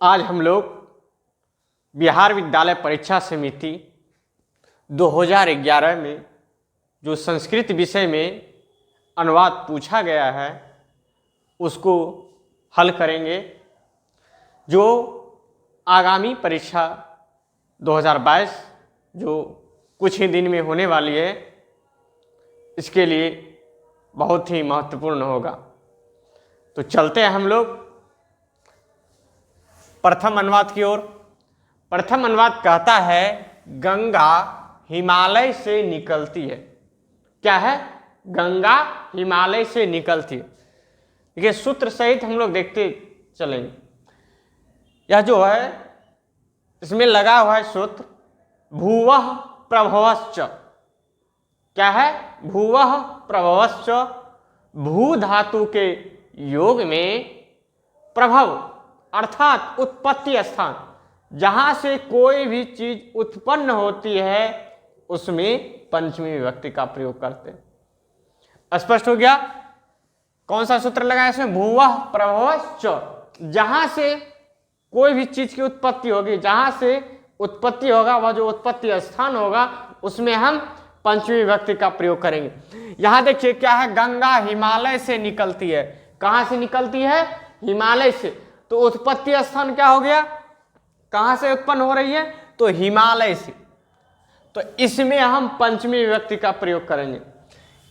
आज हम लोग बिहार विद्यालय परीक्षा समिति 2011 में जो संस्कृत विषय में अनुवाद पूछा गया है उसको हल करेंगे। जो आगामी परीक्षा 2022 जो कुछ ही दिन में होने वाली है, इसके लिए बहुत ही महत्वपूर्ण होगा। तो चलते हैं हम लोग प्रथम अनुवाद की ओर। प्रथम अनुवाद कहता है गंगा हिमालय से निकलती है। क्या है? गंगा हिमालय से निकलती है। देखिए सूत्र सहित हम लोग देखते चलेंगे। यह जो है इसमें लगा हुआ है सूत्र भूवः प्रभवश्च। क्या है? भूवः प्रभवश्च। भू धातु के योग में प्रभव अर्थात उत्पत्ति स्थान, जहां से कोई भी चीज उत्पन्न होती है उसमें पंचमी विभक्ति का प्रयोग करते हैं। स्पष्ट हो गया? कौन सा सूत्र लगाया इसमें? भूवः प्रभवश्च। जहां से कोई भी चीज की उत्पत्ति होगी, जहां से उत्पत्ति होगा वह जो उत्पत्ति स्थान होगा उसमें हम पंचमी विभक्ति का प्रयोग करेंगे। यहां देखिए क्या है, गंगा हिमालय से निकलती है। कहां से निकलती है? हिमालय से। तो उत्पत्ति स्थान क्या हो गया? कहां से उत्पन्न हो रही है? तो हिमालय से। तो इसमें हम पंचमी विभक्ति का प्रयोग करेंगे।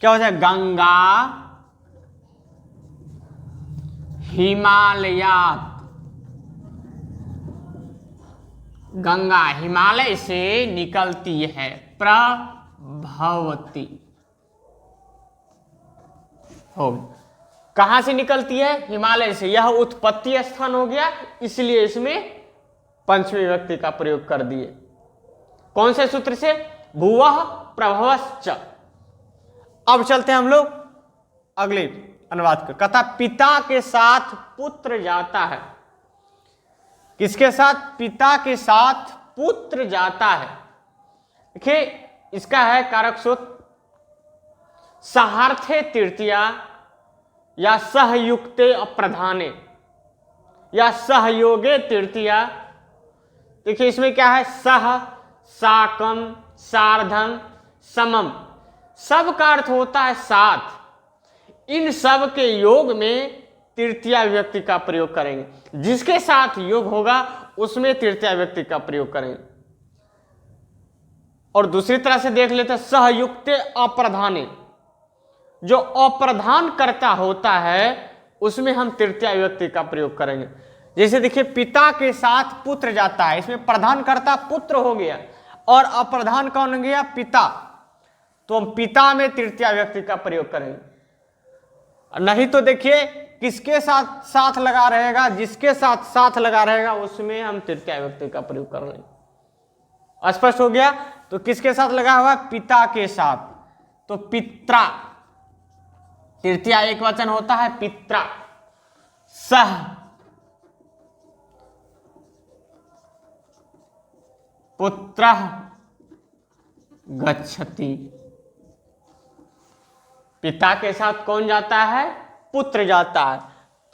क्या हो जाए? गंगा हिमालयात। गंगा हिमालय से निकलती है। प्रभवती हो। कहां से निकलती है? हिमालय से। यह उत्पत्ति स्थान हो गया, इसलिए इसमें पंचमी विभक्ति का प्रयोग कर दिए। कौन से सूत्र से? भूवः प्रभवश्च। अब चलते हैं हम लोग अगले अनुवाद को। कहता पिता के साथ पुत्र जाता है। किसके साथ? पिता के साथ पुत्र जाता है। देखिए इसका है कारक सूत्र सहार्थे तृतीया या सहयुक्ते अप्रधाने या सहयोगे तृतीया। देखिए इसमें क्या है? सह, साकम, सार्धम, समम, सब का अर्थ होता है साथ। इन सब के योग में तृतीया विभक्ति का प्रयोग करेंगे। जिसके साथ योग होगा उसमें तृतीया विभक्ति का प्रयोग करेंगे। और दूसरी तरह से देख लेते हैं सहयुक्ते अप्रधाने। जो अप्रधान कर्ता होता है उसमें हम तृतीया विभक्ति का प्रयोग करेंगे। जैसे देखिए पिता के साथ पुत्र जाता है, इसमें प्रधान कर्ता पुत्र हो गया और अप्रधान कौन हो गया? पिता। तो हम पिता में तृतीया विभक्ति का प्रयोग करेंगे। नहीं तो देखिए किसके साथ साथ लगा रहेगा? जिसके साथ साथ लगा रहेगा उसमें हम तृतीया विभक्ति का प्रयोग कर रहे हैं। स्पष्ट हो गया? तो किसके साथ लगा हुआ? पिता के साथ। तो पित्रा, तृतीया एक वचन होता है पित्रा। सह पुत्र गच्छति। पिता के साथ कौन जाता है? पुत्र जाता है।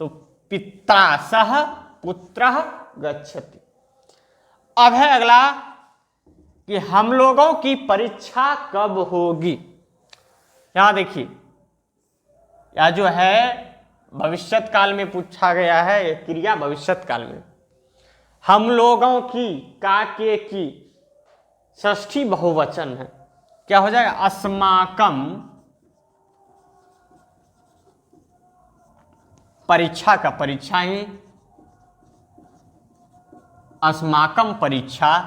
तो पित्रा सह पुत्र गच्छति। अब है अगला कि हम लोगों की परीक्षा कब होगी। यहां देखिए यह जो है भविष्यत काल में पूछा गया है, यह क्रिया भविष्यत काल में। हम लोगों की काके की षष्ठी बहुवचन है। क्या हो जाएगा? अस्माकम। परीक्षा का परीक्षा ही, अस्माकम परीक्षा।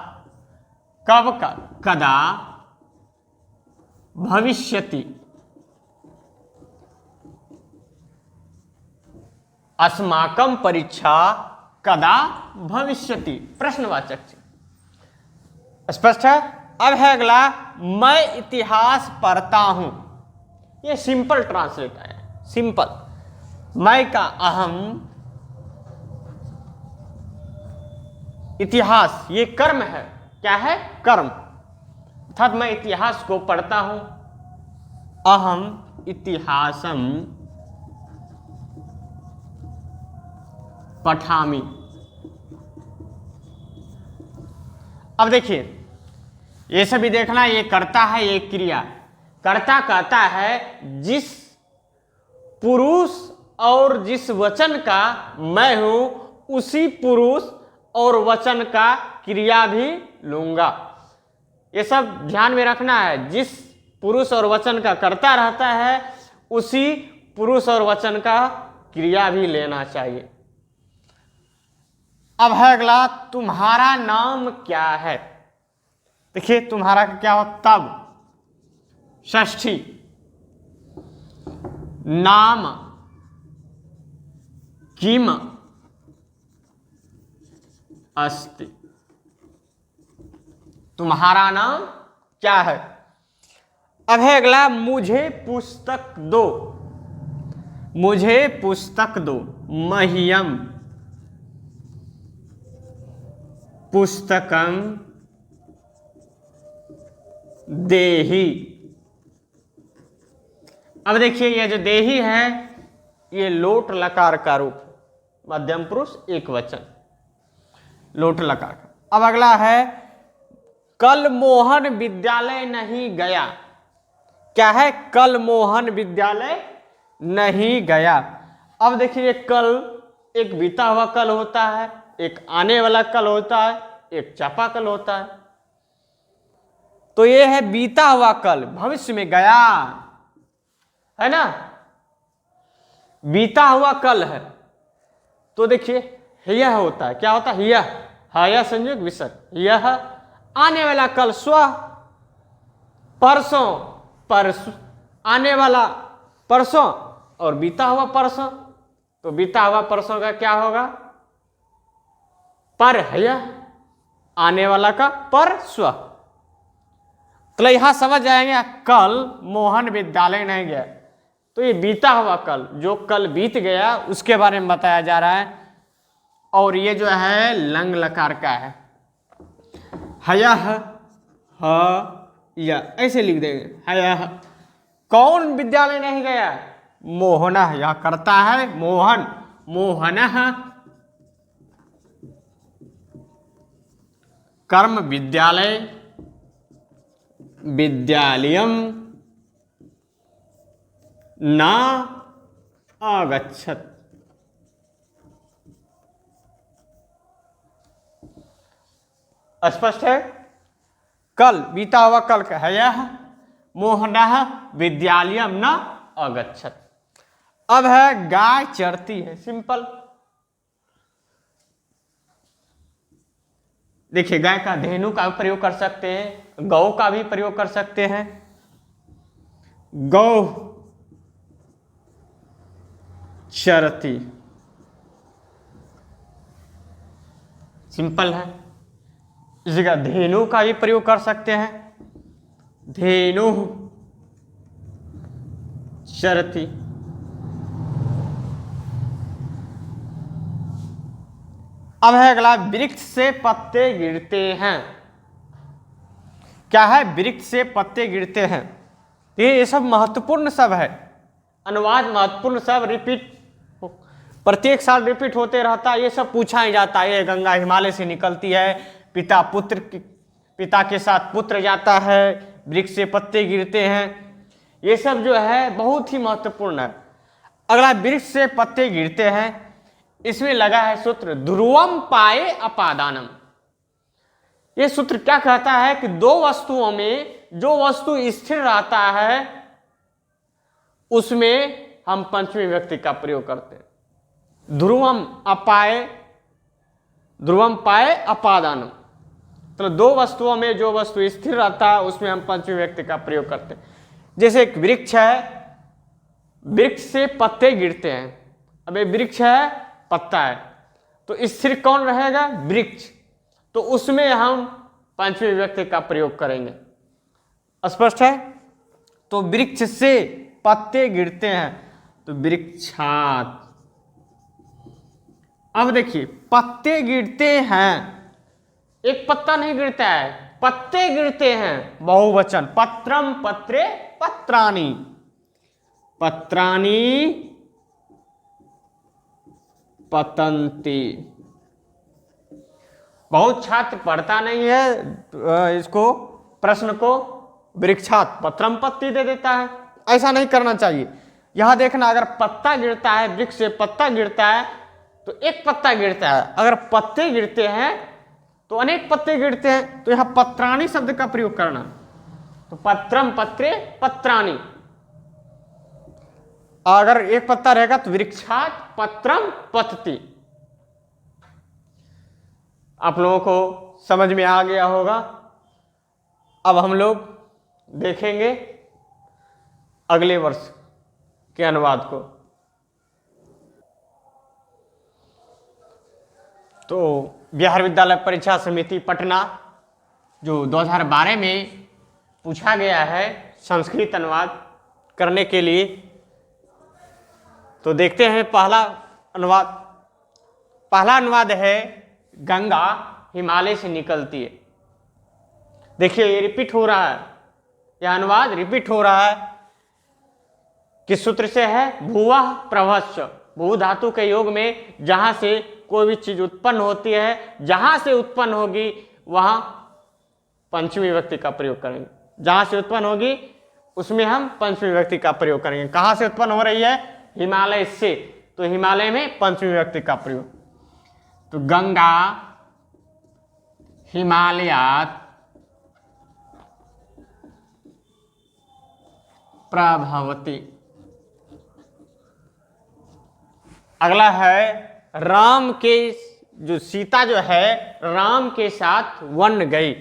कब का? कदा भविष्यति। अस्माकम परीक्षा कदा भविष्यति, प्रश्नवाचक से। स्पष्ट है? अब है अगला मैं इतिहास पढ़ता हूं। यह सिंपल ट्रांसलेट है, सिंपल। मैं का अहम, इतिहास ये कर्म है। क्या है? कर्म। अर्थात मैं इतिहास को पढ़ता हूं। अहम इतिहासम पठामि। अब देखिए ये सभी देखना, ये कर्ता है, ये क्रिया। कर्ता कहता है जिस पुरुष और जिस वचन का मैं हूं उसी पुरुष और वचन का क्रिया भी लूंगा। ये सब ध्यान में रखना है। जिस पुरुष और वचन का कर्ता रहता है उसी पुरुष और वचन का क्रिया भी लेना चाहिए। अब है अगला, तुम्हारा नाम क्या है। देखिए तुम्हारा क्या हो, तब षष्ठी, नाम किम अस्ति। तुम्हारा नाम क्या है। अब है अगला, मुझे पुस्तक दो। मुझे पुस्तक दो, मह्यम पुस्तकम देहि। अब देखिए ये जो देहि है ये लोट लकार का रूप, मध्यम पुरुष एक वचन, लोट लकार का। अब अगला है, कल मोहन विद्यालय नहीं गया। क्या है, कल मोहन विद्यालय नहीं गया। अब देखिए कल एक बीता हुआ कल होता है, एक आने वाला कल होता है, एक चापाकल होता है। तो ये है बीता हुआ कल, भविष्य में गया है ना, बीता हुआ कल है। तो देखिए यह होता है, क्या होता है, यह हया संयोग विसर्ग। यह आने वाला कल, स्व परसों, परसों आने वाला परसों और बीता हुआ परसों। तो बीता हुआ परसों का क्या होगा, पर है, आने वाला का पर स्व। तो यहां समझ जाएंगे कल मोहन विद्यालय नहीं गया, तो ये बीता हुआ कल, जो कल बीत गया उसके बारे में बताया जा रहा है। और ये जो है लंग लकार का है, हयः या ऐसे लिख देंगे हयः। कौन विद्यालय नहीं गया, मोहनः, यह करता है मोहन, मोहनः कर्म विद्यालय, विद्यालयम न आगच्छत्। स्पष्ट है। कल बीता हुआ कल का है, यह मोहनः विद्यालयम न आगच्छत्। अब है गाय चरती है, सिंपल। देखिए गाय का धेनु का भी प्रयोग कर सकते हैं, गौ का भी प्रयोग कर सकते हैं। गौ चरती, सिंपल है। इसी का धेनु का भी प्रयोग कर सकते हैं, धेनु चरती। अब है अगला, वृक्ष से पत्ते गिरते हैं। क्या है, वृक्ष से पत्ते गिरते हैं। ये सब महत्वपूर्ण सब है, अनुवाद महत्वपूर्ण सब, रिपीट प्रत्येक साल रिपीट होते रहता है। ये सब पूछा ही जाता है। ये गंगा हिमालय से निकलती है, पिता के साथ पुत्र जाता है, वृक्ष से पत्ते गिरते हैं। ये सब जो है बहुत ही महत्वपूर्ण है। अगला, वृक्ष से पत्ते गिरते हैं, इसमें लगा है सूत्र ध्रुवम पाए अपादानम। यह सूत्र क्या कहता है कि दो वस्तुओं में जो वस्तु स्थिर रहता है उसमें हम पंचमी व्यक्ति का प्रयोग करते हैं। ध्रुवम अपाए, ध्रुवम पाए अपादानम, तो दो वस्तुओं में जो वस्तु स्थिर रहता है उसमें हम पंचमी व्यक्ति का प्रयोग करते हैं। जैसे एक वृक्ष है, वृक्ष से पत्ते गिरते हैं। अब ये वृक्ष है, पत्ता है, तो स्थिर कौन रहेगा, वृक्ष। तो उसमें हम पंचमी व्यक्ति का प्रयोग करेंगे। स्पष्ट है। तो वृक्ष से पत्ते गिरते हैं तो वृक्षात। अब देखिए पत्ते गिरते हैं, एक पत्ता नहीं गिरता है, पत्ते गिरते हैं, बहुवचन। पत्रम पत्रे पत्राणि, पत्राणि पतन्ति। बहुत छात्र पढ़ता नहीं है, इसको प्रश्न को वृक्षात पत्रम पत्ती दे देता है। ऐसा नहीं करना चाहिए। यहां देखना, अगर पत्ता गिरता है, वृक्ष से पत्ता गिरता है तो एक पत्ता गिरता है, अगर पत्ते गिरते हैं तो अनेक पत्ते गिरते हैं। तो यहां पत्राणी शब्द का प्रयोग करना, तो पत्रम पत्रे पत्राणी। अगर एक पत्ता रहेगा तो वृक्षात पत्रम पतति। आप लोगों को समझ में आ गया होगा। अब हम लोग देखेंगे अगले वर्ष के अनुवाद को। तो बिहार विद्यालय परीक्षा समिति पटना जो 2012 में पूछा गया है संस्कृत अनुवाद करने के लिए, तो देखते हैं पहला अनुवाद। पहला अनुवाद है गंगा हिमालय से निकलती है। देखिए ये रिपीट हो रहा है, यह अनुवाद रिपीट हो रहा है। किस सूत्र से है? भुवः प्रभस्व। भू धातु के योग में जहां से कोई भी चीज उत्पन्न होती है, जहां से उत्पन्न होगी वहां पंचमी विभक्ति का प्रयोग करेंगे। जहां से उत्पन्न होगी उसमें हम पंचमी विभक्ति का प्रयोग करेंगे। कहां से उत्पन्न हो रही है? हिमालय से, तो हिमालय में पंचमी विभक्ति का प्रयोग। तो गंगा हिमालयात प्रभवती। अगला है राम के, जो सीता जो है राम के साथ वन गई।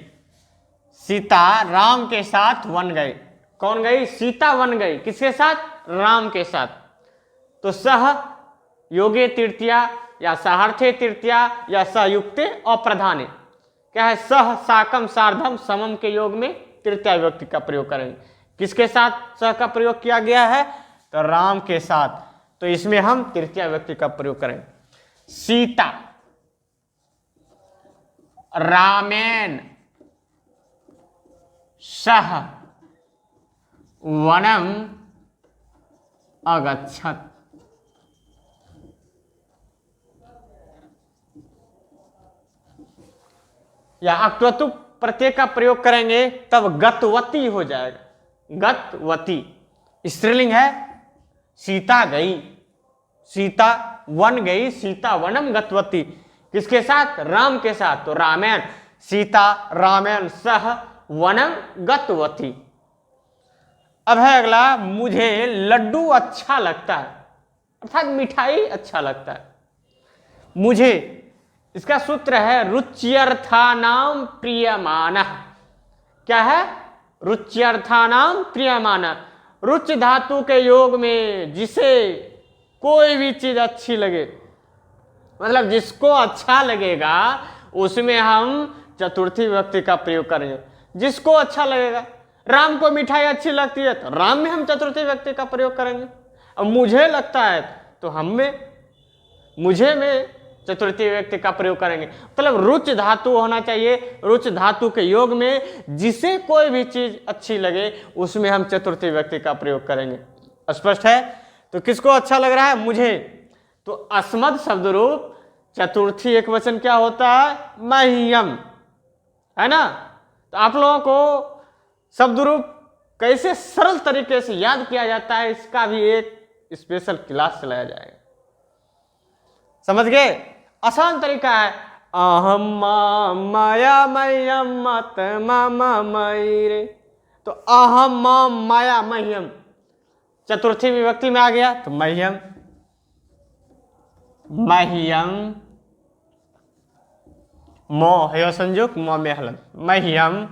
सीता राम के साथ वन गई। कौन गई? सीता वन गई। किसके साथ? राम के साथ। तो सह योगे तृतीया या सहर्थे तृतीया या सहयुक्ते अप्रधाने, क्या है? सह साकम सार्धम समम के योग में तृतीया विभक्ति का प्रयोग करेंगे। किसके साथ सह का प्रयोग किया गया है? तो राम के साथ, तो इसमें हम तृतीया विभक्ति का प्रयोग करेंगे। सीता रामेण सह वनम अगच्छत। या अक्तवतु प्रत्यय का प्रयोग करेंगे तब गतवती हो जाएगा। गतवती स्त्रीलिंग है। सीता गई, सीता वन गई, सीता वनम गतवती। किसके साथ? राम के साथ। तो रामेण सीता रामेण सह वनम गतवती। अब है अगला, मुझे लड्डू अच्छा लगता है, अर्थात मिठाई अच्छा लगता है। मुझे, इसका सूत्र है रुच्यर्थानाम प्रियमानः। क्या है? रुच्यर्थानाम प्रियमानः। रुच धातु के योग में जिसे कोई भी चीज अच्छी लगे, मतलब जिसको अच्छा लगेगा उसमें हम चतुर्थी विभक्ति का प्रयोग करेंगे। जिसको अच्छा लगेगा, राम को मिठाई अच्छी लगती है तो राम में हम चतुर्थी विभक्ति का प्रयोग करेंगे। अब मुझे लगता है तो हम में, मुझे में चतुर्थी विभक्ति का प्रयोग करेंगे। मतलब रुच धातु होना चाहिए। रुच धातु के योग में जिसे कोई भी चीज अच्छी लगे उसमें हम चतुर्थी विभक्ति का प्रयोग करेंगे। स्पष्ट है? तो किसको अच्छा लग रहा है? मुझे। तो अस्मद शब्द रूप चतुर्थी एक वचन क्या होता है? मह्यम, है ना? तो आप लोगों को शब्द रूप कैसे सरल तरीके से याद किया जाता है, इसका भी एक स्पेशल क्लास चलाया जाएगा। समझ गए? आसान तरीका है। अहम माया मह्यम मत मम मयि रे। तो अहम माया मह्यम चतुर्थी विभक्ति में आ गया तो मह्यम, मह्यम मो है संयोग मो में हलन। मह्यम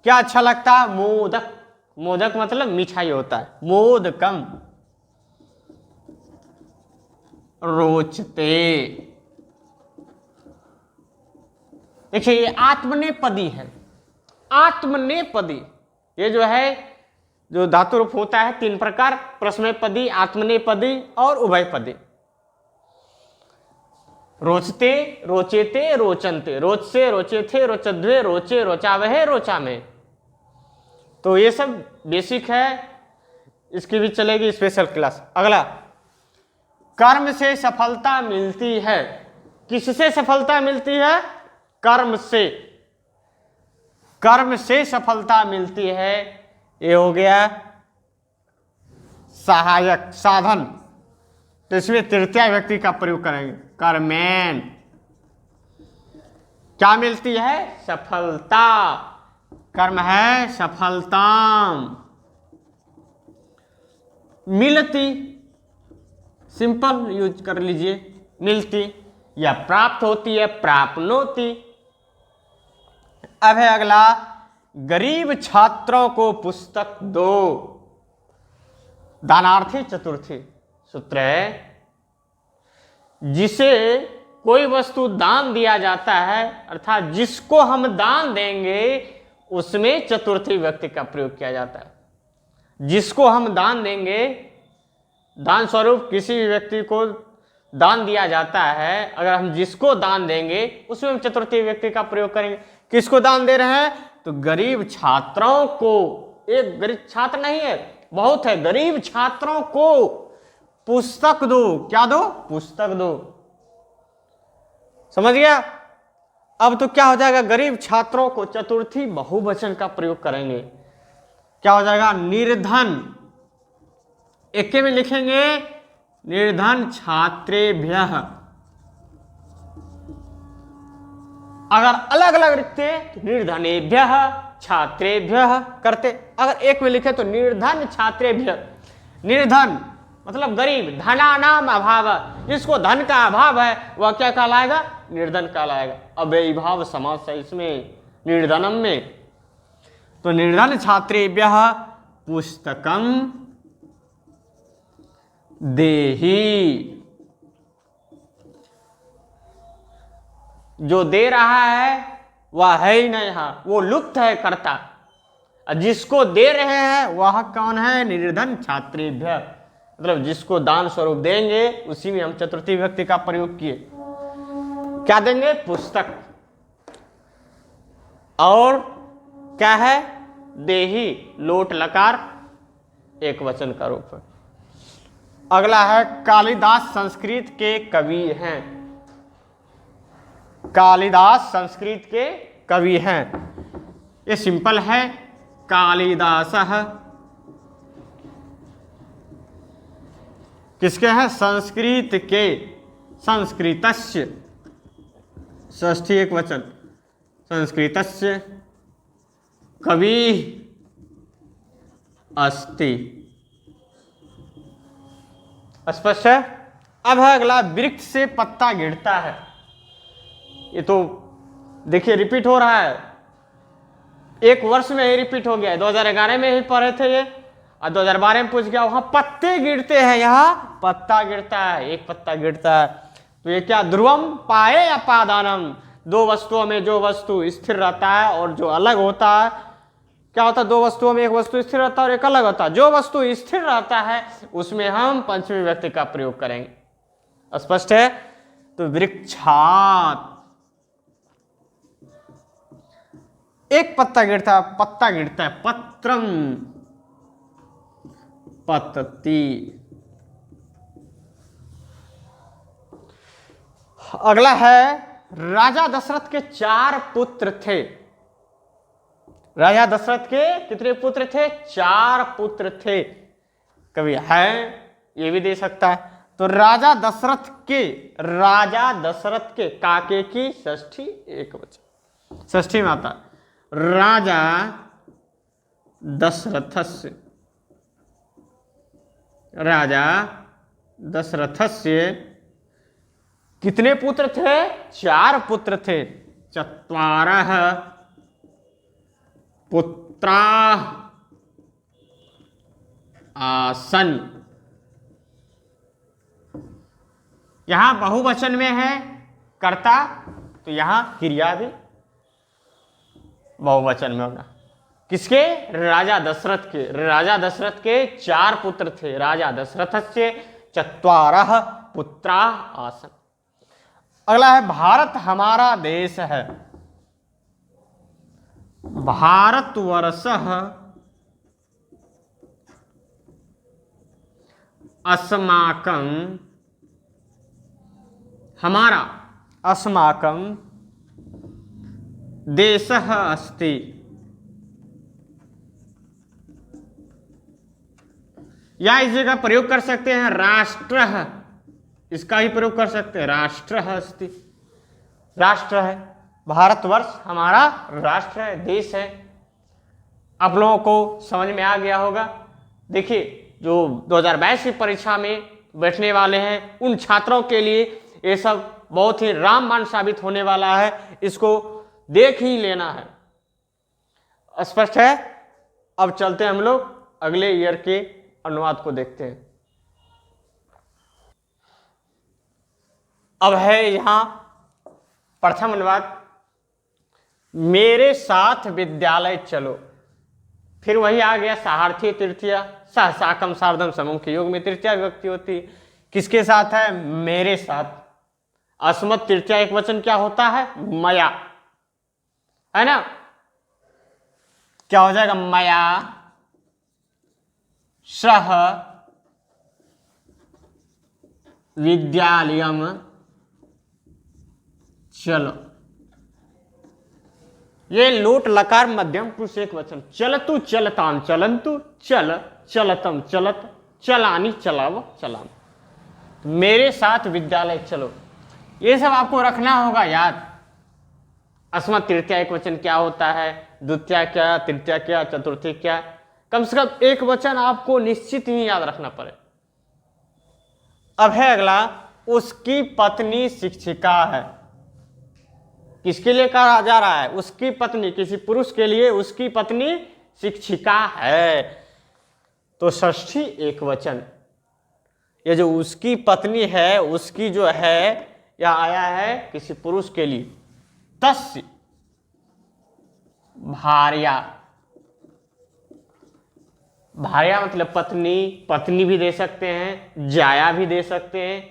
क्या अच्छा लगता है? मोदक। मोदक मतलब मिठाई होता है। मोदकम। रोचते। देखिए ये आत्मनेपदी है। आत्मनेपदी ये जो है, जो धातु रूप होता है तीन प्रकार, प्रश्नपदी, आत्मनेपदी और उभयपदी। रोचते, रोचेते, रोचनते, रोच से, रोचेथे, रोचद्वे, रोचे, रोचावहे, रोचामे। तो ये सब बेसिक है, इसकी भी चलेगी स्पेशल क्लास। अगला, कर्म से सफलता मिलती है। किससे सफलता मिलती है? कर्म से सफलता मिलती है। ये हो गया सहायक साधन। तो इसमें तृतीय व्यक्ति का प्रयोग करेंगे, कर्मेण। क्या मिलती है? सफलता। कर्म है सफलताम। मिलती, सिंपल यूज कर लीजिए, मिलती। या प्राप्त होती है, प्राप्नोति। अब है अगला, गरीब छात्रों को पुस्तक दो। दानार्थी चतुर्थी सूत्र है, जिसे कोई वस्तु दान दिया जाता है, अर्थात जिसको हम दान देंगे उसमें चतुर्थी व्यक्ति का प्रयोग किया जाता है। जिसको हम दान देंगे, दान स्वरूप किसी भी व्यक्ति को दान दिया जाता है, अगर हम जिसको दान देंगे उसमें हम चतुर्थी व्यक्ति का प्रयोग करेंगे। किसको दान दे रहे हैं? तो गरीब छात्रों को। एक गरीब छात्र नहीं है, बहुत है। गरीब छात्रों को पुस्तक दो। क्या दो? पुस्तक दो। समझ गया? अब तो क्या हो जाएगा? गरीब छात्रों को चतुर्थी बहुवचन का प्रयोग करेंगे। क्या हो जाएगा? निर्धन। एक में लिखेंगे निर्धन छात्रेभ्यः। अगर अलग अलग लिखते तो निर्धनेभ्यः छात्रेभ्यः करते। अगर एक में लिखे तो निर्धन छात्रेभ्यः। निर्धन मतलब गरीब, धनानाम अभाव, जिसको धन का अभाव है वह क्या कहलाएगा? निर्धन कहलाएगा। अव्ययीभाव समास है इसमें, निर्धनम में। तो निर्धन छात्रेभ्यः पुस्तकम देहि। जो दे रहा है वह है ही नहीं, यहाँ वो लुप्त है कर्ता। जिसको दे रहे हैं वह कौन है? निर्धन छात्रेभ्य। मतलब जिसको दान स्वरूप देंगे उसी में हम चतुर्थी व्यक्ति का प्रयोग किए। क्या देंगे? पुस्तक। और क्या है? देही, लोट लकार एक वचन का रूप है। अगला है, कालिदास संस्कृत के कवि हैं। कालिदास संस्कृत के कवि हैं। ये सिंपल है, कालिदासः। किसके हैं? संस्कृत के। संस्कृतस्य, षष्ठी एक वचन, संस्कृतस्य कवि अस्ति। स्पष्ट है? अब है अगला, वृक्ष से पत्ता गिरता है। ये तो देखिए रिपीट हो रहा है, एक वर्ष में ही रिपीट हो गया है। 2011 में ही पढ़े थे ये, और 2012 में पूछ गया। वहां पत्ते गिरते हैं, यहाँ पत्ता गिरता है, एक पत्ता गिरता है। तो ये क्या? ध्रुवम पाए अपादानम। दो वस्तुओं में जो वस्तु स्थिर रहता है और जो अलग होता है, क्या होता है? दो वस्तुओं में एक वस्तु स्थिर रहता है और एक अलग होता है। जो वस्तु स्थिर रहता है उसमें हम पंचमी व्यक्ति का प्रयोग करेंगे। स्पष्ट है? तो वृक्षात, एक पत्ता गिरता है, पत्ता गिरता है, पत्रम पतति। अगला है, राजा दशरथ के 4 पुत्र थे। राजा दशरथ के कितने पुत्र थे? 4 पुत्र थे। कभी है ये भी दे सकता है। तो राजा दशरथ के काके की षष्ठी एक वचन, षष्ठी में आता राजा दशरथस्य। राजा दशरथस्य कितने पुत्र थे? 4 पुत्र थे। चत्वारः पुत्राः आसन। यहां बहुवचन में है कर्ता, तो यहां क्रिया भी बहुवचन में होगा। किसके? राजा दशरथ के। राजा दशरथ के 4 पुत्र थे। राजा दशरथस्य चत्वारः पुत्राः आसन। अगला है, भारत हमारा देश है। भारतवर्षः अस्माकं, हमारा, अस्माकं देशः अस्ति। या इस जगह प्रयोग कर सकते हैं राष्ट्रः, इसका ही प्रयोग कर सकते हैं, राष्ट्रः अस्ति। राष्ट्र है, भारतवर्ष हमारा राष्ट्र है, देश है। आप लोगों को समझ में आ गया होगा। देखिए, जो 2022 की परीक्षा में बैठने वाले हैं उन छात्रों के लिए ये सब बहुत ही रामबाण साबित होने वाला है, इसको देख ही लेना है। स्पष्ट है। अब चलते हैं हम लोग अगले ईयर के अनुवाद को देखते हैं। अब है यहां प्रथम अनुवाद, मेरे साथ विद्यालय चलो। फिर वही आ गया साहार्थी तृतीया, सह साकम सार्धम समूह के योग में तृतीया विभक्ति होती है। किसके साथ है? मेरे साथ। अस्मत् तृतीया एक वचन क्या होता है? मया, है ना? क्या हो जाएगा? मया सह विद्यालयम चलो। ये लोट लकार मध्यम पुरुष एक वचन। चलतु चलताम चलंतु, चल चलतम चलत, चलानी चलाव चलाम। मेरे साथ विद्यालय चलो, ये सब आपको रखना होगा याद। अस्मत् तृतीया एक वचन क्या होता है, द्वितीया क्या, तृतीया क्या, चतुर्थी क्या, कम से कम एक वचन आपको निश्चित ही याद रखना पड़े। अब है अगला, उसकी पत्नी शिक्षिका है। किसके लिए कहा जा रहा है? उसकी पत्नी, किसी पुरुष के लिए उसकी पत्नी शिक्षिका है, तो षष्ठी एक वचन। ये जो उसकी पत्नी है, उसकी जो है, यह आया है किसी पुरुष के लिए। तस्य भार्या, भार्या मतलब पत्नी, पत्नी भी दे सकते हैं, जाया भी दे सकते हैं।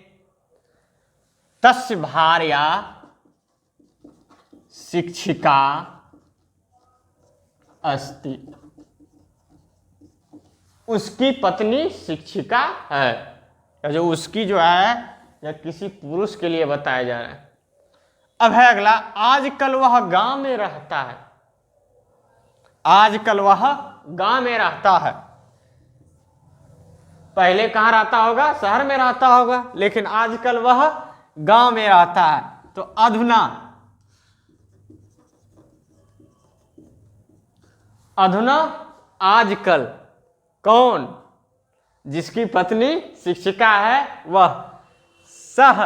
तस्य भार्या शिक्षिका अस्ति, उसकी पत्नी शिक्षिका है। जो उसकी जो है या किसी पुरुष के लिए बताया जा रहा है। अब है अगला, आजकल वह गांव में रहता है। आजकल वह गांव में रहता है। पहले कहां रहता होगा? शहर में रहता होगा, लेकिन आजकल वह गांव में रहता है, तो अधुना, अधुना आजकल। कौन? जिसकी पत्नी शिक्षिका है वह। सह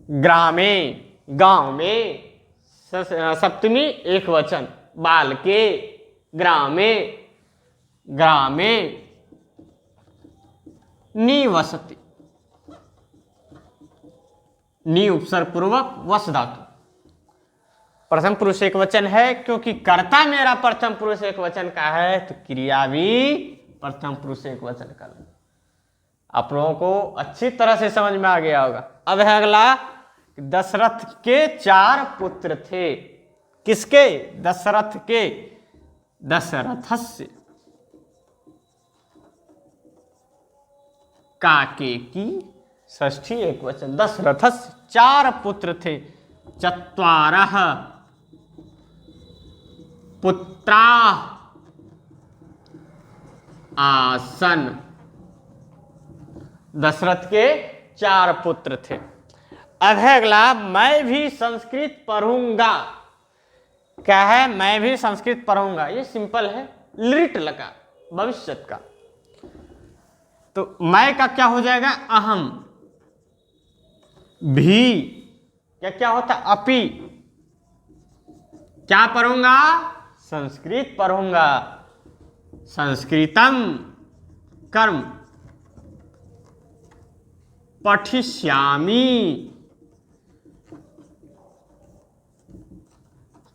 ग्रामे, गांव में। सप्तमी एक वचन, बाल के, ग्रामे, ग्रामे निवसति। नि उपसर्ग पूर्वक वस धातु। प्रथम पुरुष एक वचन है, क्योंकि कर्ता मेरा प्रथम पुरुष एक वचन का है, तो क्रिया भी प्रथम पुरुष एक वचन का। आप लोगों को अच्छी तरह से समझ में आ गया होगा। अब है अगला, दशरथ के 4 पुत्र थे। किसके? दशरथ के। दशरथस्य, काके की षष्ठी एक वचन। दशरथस्य 4 पुत्र थे। चत्वारः पुत्रा आसन। दशरथ के 4 पुत्र थे। अब है अगला, मैं भी संस्कृत पढ़ूंगा। क्या है? मैं भी संस्कृत पढ़ूंगा। ये सिंपल है, लिट लगा भविष्य का। तो मैं का क्या हो जाएगा? अहम। भी क्या क्या होता? अपि। क्या पढ़ूंगा? संस्कृत पढ़ूंगा। संस्कृतम कर्म पठिष्यामि।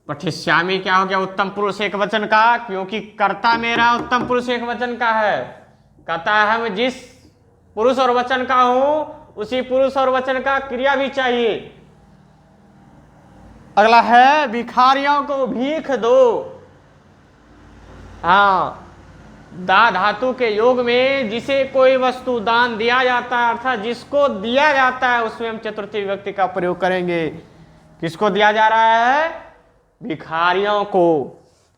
पठिष्यामि क्या हो गया? उत्तम पुरुष एक वचन का, क्योंकि कर्ता मेरा उत्तम पुरुष एक वचन का है। कहता है मैं जिस पुरुष और वचन का हूं, उसी पुरुष और वचन का क्रिया भी चाहिए। अगला है, भिखारियों को भीख दो। हाँ, दा धातु के योग में जिसे कोई वस्तु दान दिया जाता है, अर्थात जिसको दिया जाता है, उसमें हम चतुर्थी विभक्ति का प्रयोग करेंगे। किसको दिया जा रहा है? भिखारियों को।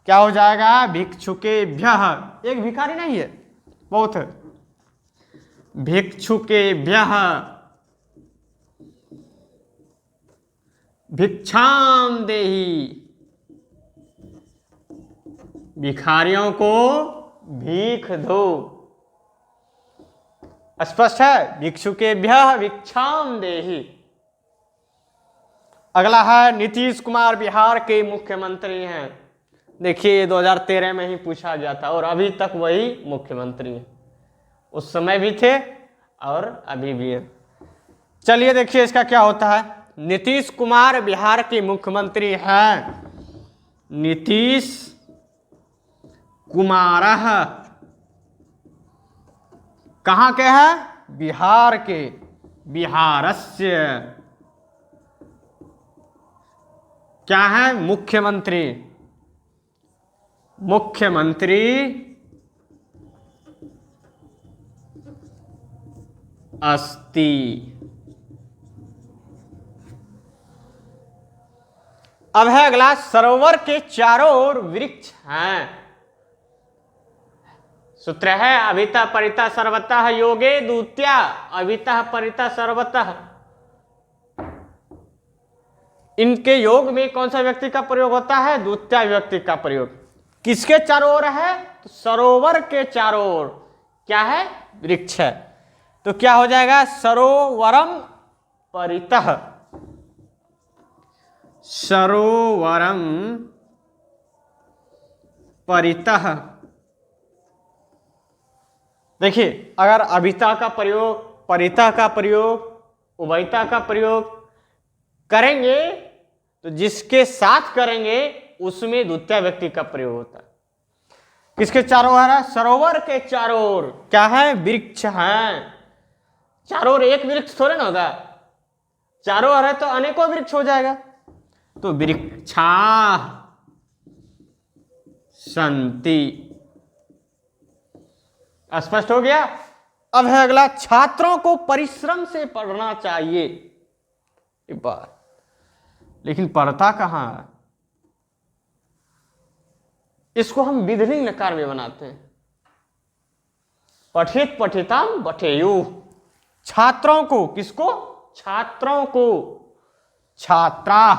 क्या हो जाएगा? भिक्षुकेभ्यः। एक भिखारी नहीं है, बहुत है। भिक्षुकेभ्यः भिक्षाम देहि। भिखारियों को भीख दो। स्पष्ट है? भिक्षुकेभ्यः भिक्षाम देहि। अगला है नीतीश कुमार बिहार के मुख्यमंत्री हैं। देखिए 2013 में ही पूछा गया था और अभी तक वही मुख्यमंत्री हैं। उस समय भी थे और अभी भी है। चलिए देखिए इसका क्या होता है। नीतीश कुमार बिहार के मुख्यमंत्री हैं। नीतीश कुमारः कहाँ के हैं? बिहार के। बिहारस्य क्या है? मुख्यमंत्री। मुख्यमंत्री अस्ति। अब है अगला, सरोवर के चारों ओर वृक्ष हैं। सूत्र है अभिता परिता सर्वतः योगे दूत्या अभिता परिता सर्वतः। इनके योग में कौन सा व्यक्ति का प्रयोग होता है? द्वितीय व्यक्ति का प्रयोग। किसके चारों ओर है? तो सरोवर के चारों ओर क्या है? वृक्ष है। तो क्या हो जाएगा? सरोवरम परितः। सरोवरम परितः। देखिए अगर अभिता का प्रयोग, परितः का प्रयोग, उभयता का प्रयोग करेंगे तो जिसके साथ करेंगे उसमें द्वितीय व्यक्ति का प्रयोग होता है। किसके चारों ओर है? सरोवर के चारों ओर क्या है? वृक्ष हैं। चारों ओर एक वृक्ष थोड़े ना होगा, चारों ओर है तो अनेकों वृक्ष हो जाएगा। तो वृक्षा संति। स्पष्ट हो गया। अब है अगला, छात्रों को परिश्रम से पढ़ना चाहिए। एक बार लेकिन पढ़ता कहां है? इसको हम विधिलिंग नकार में बनाते हैं। पठित पठिताम पठेयु। छात्रों को, किसको? छात्रों को। छात्रा।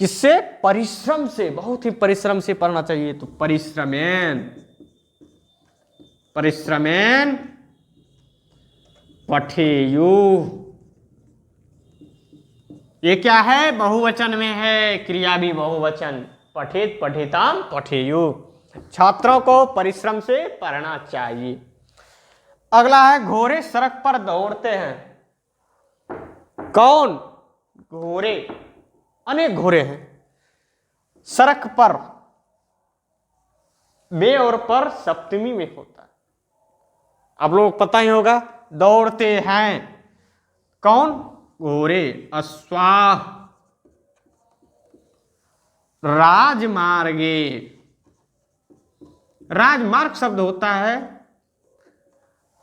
किससे? परिश्रम से, बहुत ही परिश्रम से पढ़ना चाहिए। तो परिश्रमेन, परिश्रमेन पठेयु। ये क्या है? बहुवचन में है, क्रिया भी बहुवचन। पठित पठिताम पठेयु। छात्रों को परिश्रम से पढ़ना चाहिए। अगला है, घोड़े सड़क पर दौड़ते हैं। कौन? घोड़े। अनेक घोड़े हैं सड़क पर। बे और पर सप्तमी में होता है। आप लोगों को पता ही होगा। दौड़ते हैं कौन? घोड़े। अश्वाः राजमार्गे। राजमार्ग शब्द होता है,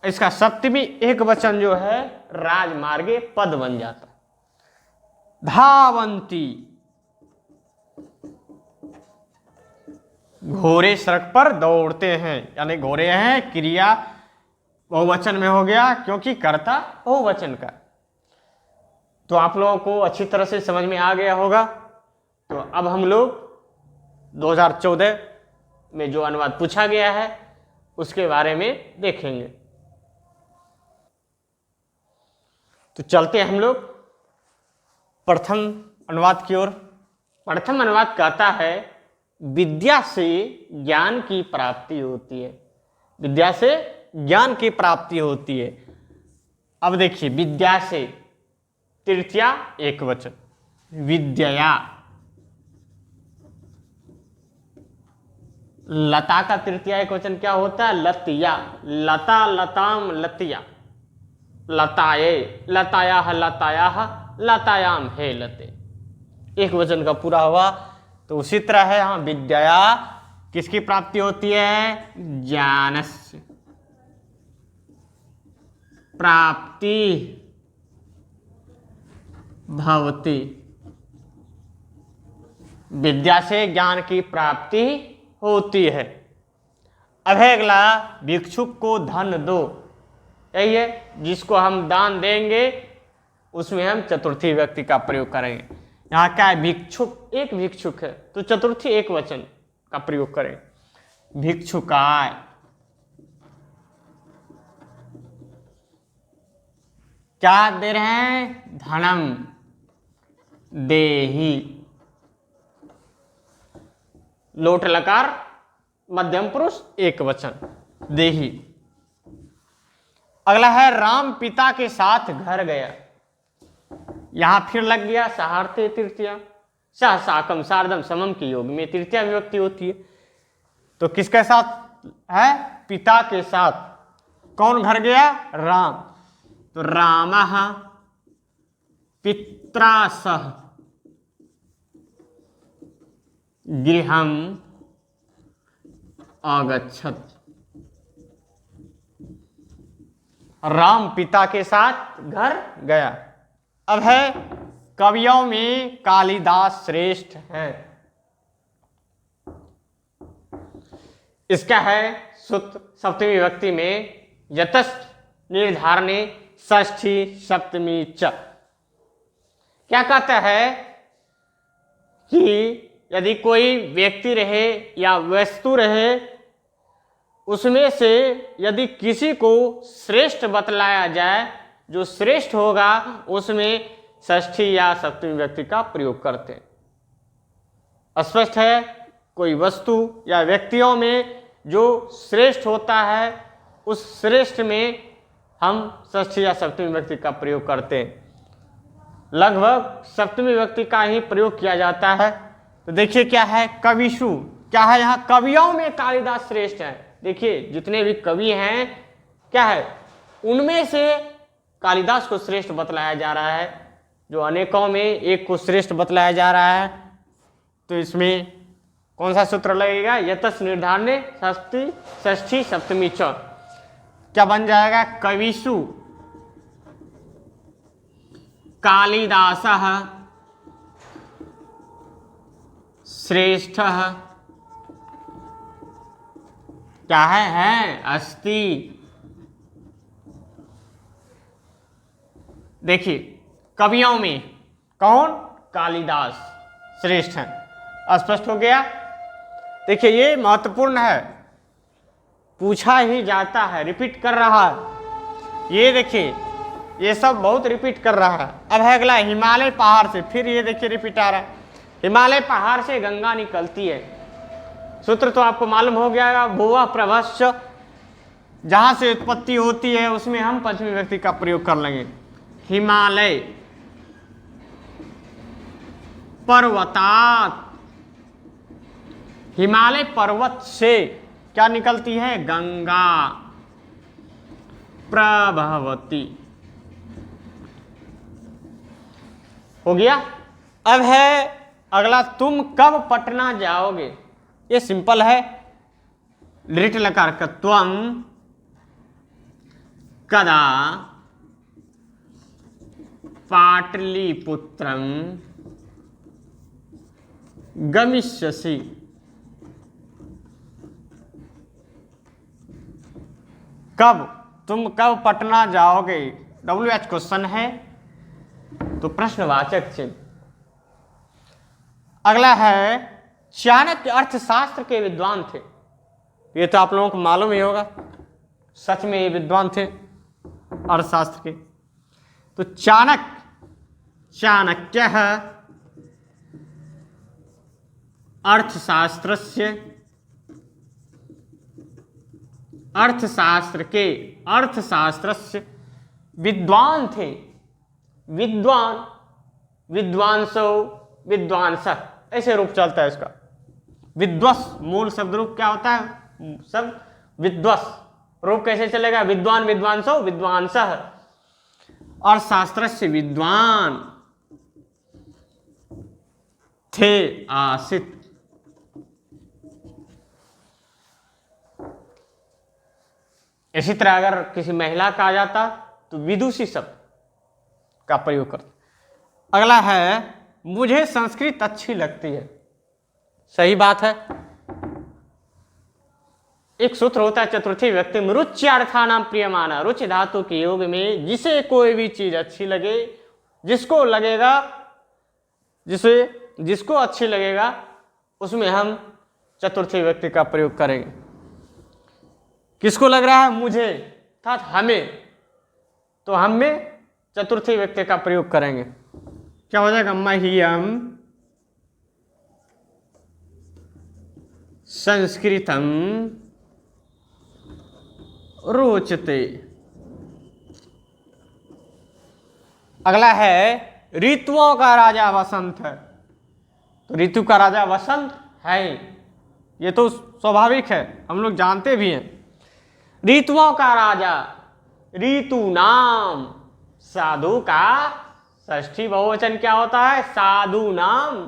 इसका सप्तमी एक वचन जो है राजमार्गे पद बन जाता है। धावंती। घोड़े सड़क पर दौड़ते हैं, यानी घोड़े हैं, क्रिया बहुवचन में हो गया क्योंकि कर्ता बहुवचन का। तो आप लोगों को अच्छी तरह से समझ में आ गया होगा। तो अब हम लोग 2014 में जो अनुवाद पूछा गया है उसके बारे में देखेंगे। तो चलते हैं हम लोग प्रथम अनुवाद की ओर। प्रथम अनुवाद कहता है विद्या से ज्ञान की प्राप्ति होती है। विद्या से ज्ञान की प्राप्ति होती है। अब देखिए, विद्या से तृतीया एक वचन, विद्यया। लता का तृतीया एक वचन क्या होता है? लतिया। लता लताम लतिया। लताये लताया लताया लतायाम हे लते। एक वचन का पूरा हुआ। तो उसी तरह है यहाँ विद्या किसकी प्राप्ति होती है? ज्ञानस्य। प्राप्ति भवति। विद्या से ज्ञान की प्राप्ति होती है। अब है अगला, भिक्षुक को धन दो। यही है, जिसको हम दान देंगे उसमें हम चतुर्थी व्यक्ति का प्रयोग करेंगे। यहाँ क्या है, भिक्षुक, एक भिक्षुक है तो चतुर्थी एक वचन का प्रयोग करें। भिक्षुकाय, क्या दे रहे हैं, धनम देहि। लोट लकार मध्यम पुरुष एक वचन, देहि। अगला है, राम पिता के साथ घर गया। यहां फिर लग गया सहार्थे तृतीया, सह साकम सार्धम समम के योग में तृतीया विभक्ति होती है। तो किसके साथ है, पिता के साथ। कौन घर गया, राम। तो रामः पित्रा सह गृहम आगच्छत। राम पिता के साथ घर गया। अब है, कवियों में कालिदास श्रेष्ठ हैं। इसका है सूत्र सप्तमी विभक्ति में यतश्च निर्धारणे षष्ठी सप्तमी च। क्या कहता है कि यदि कोई व्यक्ति रहे या वस्तु रहे, उसमें से यदि किसी को श्रेष्ठ बतलाया जाए, जो श्रेष्ठ होगा उसमें षष्ठी या सप्तमी विभक्ति का प्रयोग करते हैं। स्पष्ट है, कोई वस्तु या व्यक्तियों में जो श्रेष्ठ होता है उस श्रेष्ठ में हम षष्ठी या सप्तमी विभक्ति का प्रयोग करते हैं। लगभग सप्तमी विभक्ति का ही प्रयोग किया जाता है। तो देखिए क्या है, कविषु, क्या है यहाँ, कवियों में कालिदास श्रेष्ठ है। देखिए जितने भी कवि हैं क्या है, उनमें से कालिदास को श्रेष्ठ बतलाया जा रहा है। जो अनेकों में एक को श्रेष्ठ बतलाया जा रहा है, तो इसमें कौन सा सूत्र लगेगा, यतस् निर्धारणे षष्ठी सप्तमी च। क्या बन जाएगा, कविषु कालिदासः श्रेष्ठः क्या है अस्ति। देखिए कवियों में कौन, कालिदास श्रेष्ठ हैं। स्पष्ट हो गया। देखिए ये महत्वपूर्ण है, पूछा ही जाता है, रिपीट कर रहा है। ये देखिए ये सब बहुत रिपीट कर रहा है। अब है अगला, हिमालय पहाड़ से, फिर ये देखिए रिपीट आ रहा है। हिमालय पहाड़ से गंगा निकलती है। सूत्र तो आपको मालूम हो गया, भुवः प्रभश्च, जहां से उत्पत्ति होती है उसमें हम पंचमी विभक्ति का प्रयोग कर लेंगे। हिमालय पर्वतात, हिमालय पर्वत से क्या निकलती है, गंगा प्रभवती। हो गया। अब है अगला, तुम कब पटना जाओगे। ये सिंपल है, लिट लकार का, त्वम कदा पाटलिपुत्रम गमिष्यसि। कब, तुम कब पटना जाओगे, WH क्वेश्चन है तो प्रश्नवाचक चिन्ह। अगला है, चाणक्य अर्थशास्त्र के विद्वान थे। ये तो आप लोगों को मालूम ही होगा, सच में ये विद्वान थे अर्थशास्त्र के। तो चाणक्य अर्थशास्त्रस्य, अर्थशास्त्रस्य विद्वान थे। विद्वान, विद्वांसो, विद्वांसः, ऐसे रूप चलता है इसका। विद्वस मूल शब्द रूप क्या होता है, शब्द विद्वस रूप कैसे चलेगा, विद्वान, विद्वांसो, विद्वांसः। और शास्त्र से विद्वान थे आसित। इसी तरह अगर किसी महिला का आ जाता तो विदुषी शब्द का प्रयोग करते। अगला है मुझे संस्कृत अच्छी लगती है। सही बात है। एक सूत्र होता है चतुर्थी व्यक्ति में रुच्यार्थानाम प्रियमाना। रुचि धातु के योग में जिसे कोई भी चीज अच्छी लगे, जिसको लगेगा, जिसको अच्छी लगेगा उसमें हम चतुर्थी व्यक्ति का प्रयोग करेंगे। किसको लग रहा है? मुझे अर्थात हमें, तो हम में चतुर्थी व्यक्ति का प्रयोग करेंगे। क्या हो जाएगा? मह्यम संस्कृतम रोचते। अगला है ऋतुओं का राजा वसंत है। तो ऋतु का राजा वसंत है, ये तो स्वाभाविक है, हम लोग जानते भी हैं। ऋतुओं का राजा, ऋतु नाम, साधु का षष्ठी बहुवचन क्या होता है? साधु नाम।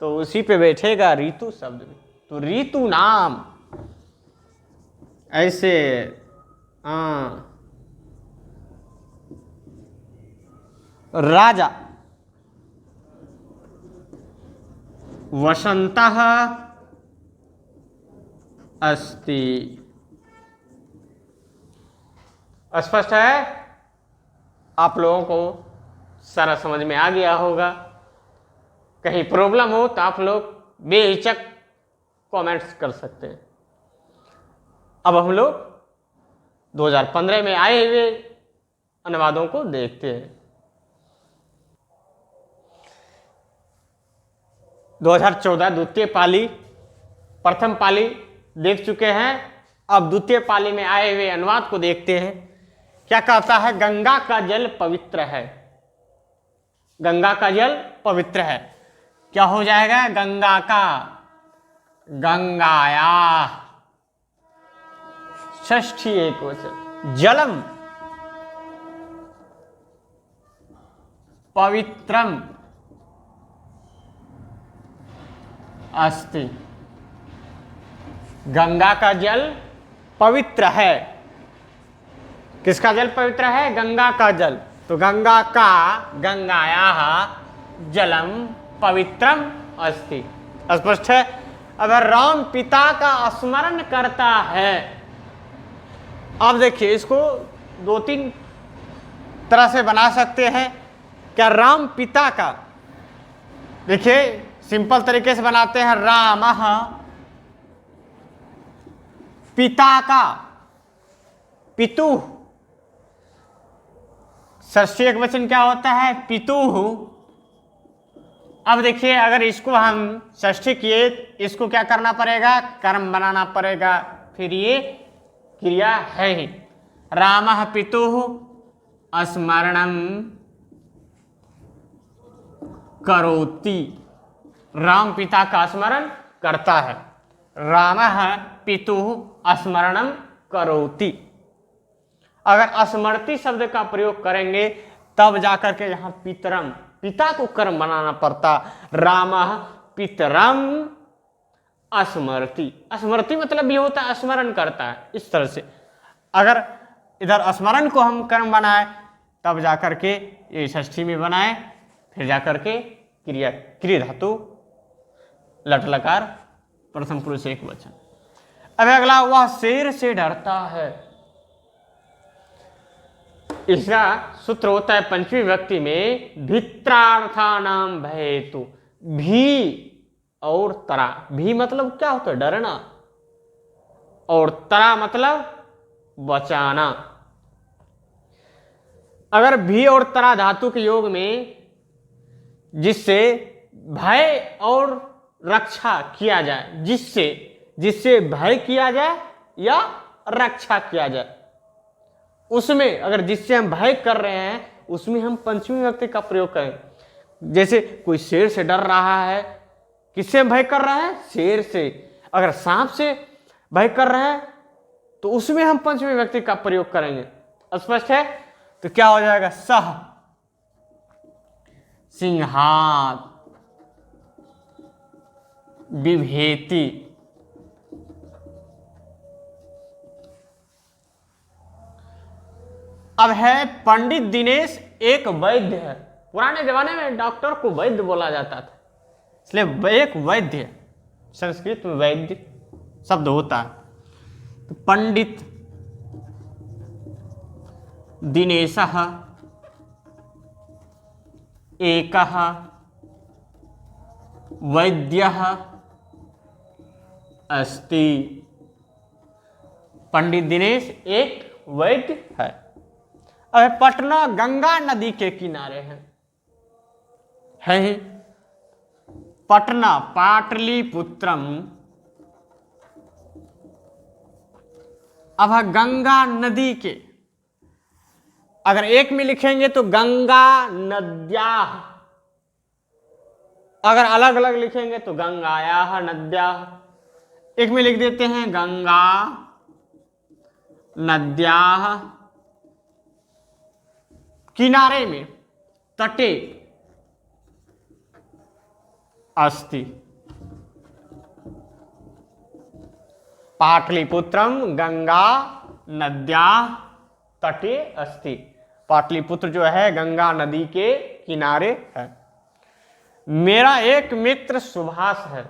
तो उसी पे बैठेगा ऋतु शब्द में, तो ऋतु नाम। ऐसे राजा वसंतः अस्ति। स्पष्ट है? आप लोगों को सारा समझ में आ गया होगा। कहीं प्रॉब्लम हो तो आप लोग बेहिचक कमेंट्स कर सकते हैं। अब हम लोग 2015 में आए हुए अनुवादों को देखते हैं। 2014 द्वितीय पाली, प्रथम पाली देख चुके हैं। अब द्वितीय पाली में आए हुए अनुवाद को देखते हैं। क्या कहता है? गंगा का जल पवित्र है। गंगा का जल पवित्र है। क्या हो जाएगा? गंगा का, गंगाया, षष्ठी एकवचन, जलम पवित्रम अस्ति। गंगा का जल पवित्र है। किसका जल पवित्र है? गंगा का जल। तो गंगा का, गंगायाः जलम पवित्रम अस्ति। स्पष्ट है? अगर राम पिता का स्मरण करता है, अब देखिए इसको दो तीन तरह से बना सकते हैं। क्या राम पिता का, देखिए सिंपल तरीके से बनाते हैं, रामः पिता का, पितुः, षष्ठी एकवचन क्या होता है? पितुः। अब देखिए अगर इसको हम षष्ठी किए, इसको क्या करना पड़ेगा? कर्म बनाना पड़ेगा, फिर ये क्रिया है ही। रामः पितुः स्मरणं करोति। राम पिता का स्मरण करता है। रामः पितुः स्मरणं करोति। अगर स्मृति शब्द का प्रयोग करेंगे तब जाकर के यहाँ पितरम, पिता को कर्म बनाना पड़ता। रामः पितरम स्मृति। स्मृति मतलब ये होता है स्मरण करता है। इस तरह से अगर इधर स्मरण को हम कर्म बनाए तब जाकर के ये षष्ठी में बनाए, फिर जाकर के क्रिया, क्रिया धातु लट लकार प्रथम पुरुष एक वचन। अब अगला, वह शेर से डरता है। इसका सूत्र होता है पंचमी व्यक्ति में भित्रार्थानाम भयेतु। भी और तरा, भी मतलब क्या होता है? डरना, और तरा मतलब बचाना। अगर भी और तरा धातु के योग में जिससे भय और रक्षा किया जाए, जिससे भय किया जाए या रक्षा किया जाए, उसमें अगर जिससे हम भय कर रहे हैं उसमें हम पंचमी व्यक्ति का प्रयोग करें। जैसे कोई शेर से डर रहा है, किससे हम भय कर रहे हैं? शेर से। अगर सांप से भय कर रहे हैं तो उसमें हम पंचमी व्यक्ति का प्रयोग करेंगे। स्पष्ट है? तो क्या हो जाएगा? सह सिंहात बिभेति। अब है पंडित दिनेश एक वैद्य है। पुराने जमाने में डॉक्टर को वैद्य बोला जाता था, इसलिए एक वैद्य है। संस्कृत में वैद्य शब्द होता है। तो पंडित दिनेशः एकः वैद्यः अस्ति। पंडित दिनेश एक वैद्य है। अब पटना गंगा नदी के किनारे है ही। पटना पाटलिपुत्रम। अब है गंगा नदी के, अगर एक में लिखेंगे तो गंगा नद्या, अगर अलग अलग लिखेंगे तो गंगाया नद्या। एक में लिख देते हैं गंगा नद्या, किनारे में तटे अस्ति। पाटलिपुत्रम गंगा नद्या तटे अस्ति। पाटलिपुत्र जो है गंगा नदी के किनारे है। मेरा एक मित्र सुभाष है।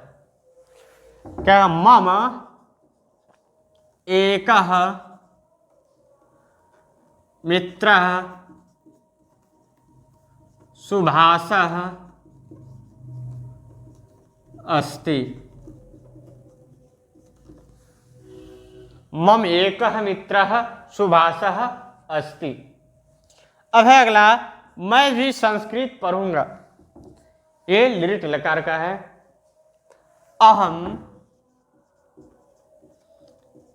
क्या मम एकः मित्रः सुभाषः अस्ति। मम एकः मित्रः सुभाषः अस्ति। अब है अगला, मैं भी संस्कृत पढ़ूंगा। ये लिट लकार का है। अहम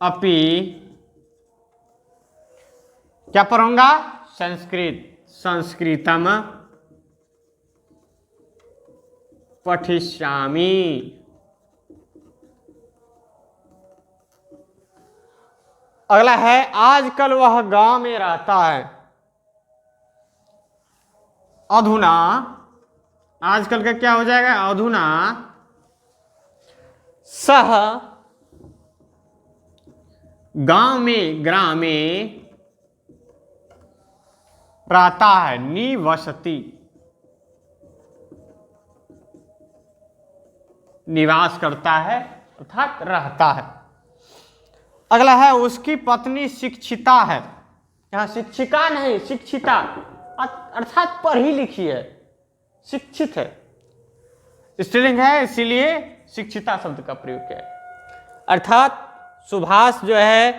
अपि, क्या पढ़ूंगा? संस्कृत। संस्कृतम पठिष्यामि। अगला है, आजकल वह गांव में रहता है। अधुना, आजकल का क्या हो जाएगा? अधुना सह गांव में ग्रामे रहता है। निवसति, निवास करता है अर्थात रहता है। अगला है, उसकी पत्नी शिक्षिता है। यहां शिक्षिका नहीं, शिक्षिता अर्थात पढ़ी लिखी है, शिक्षित है। स्त्रीलिंग है इसीलिए शिक्षिता शब्द का प्रयोग किया है। अर्थात सुभाष जो है,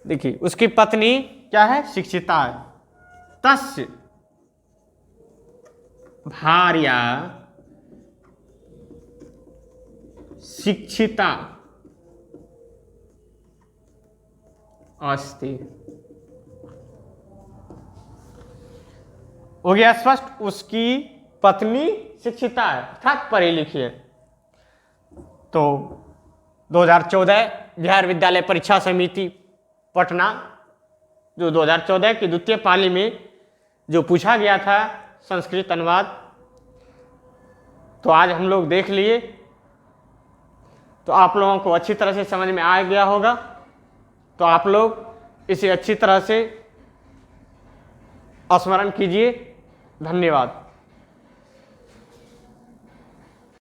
देखिए उसकी पत्नी क्या है? शिक्षिता है। तस्य भार्या शिक्षिता अस्ति। हो गया स्पष्ट? उसकी पत्नी शिक्षिता है अर्थात पढ़ी लिखी है। तो 2014 बिहार विद्यालय परीक्षा समिति पटना, जो 2014 की द्वितीय पाली में जो पूछा गया था संस्कृत अनुवाद, तो आज हम लोग देख लिए। तो आप लोगों को अच्छी तरह से समझ में आ गया होगा। तो आप लोग इसे अच्छी तरह से स्मरण कीजिए। धन्यवाद।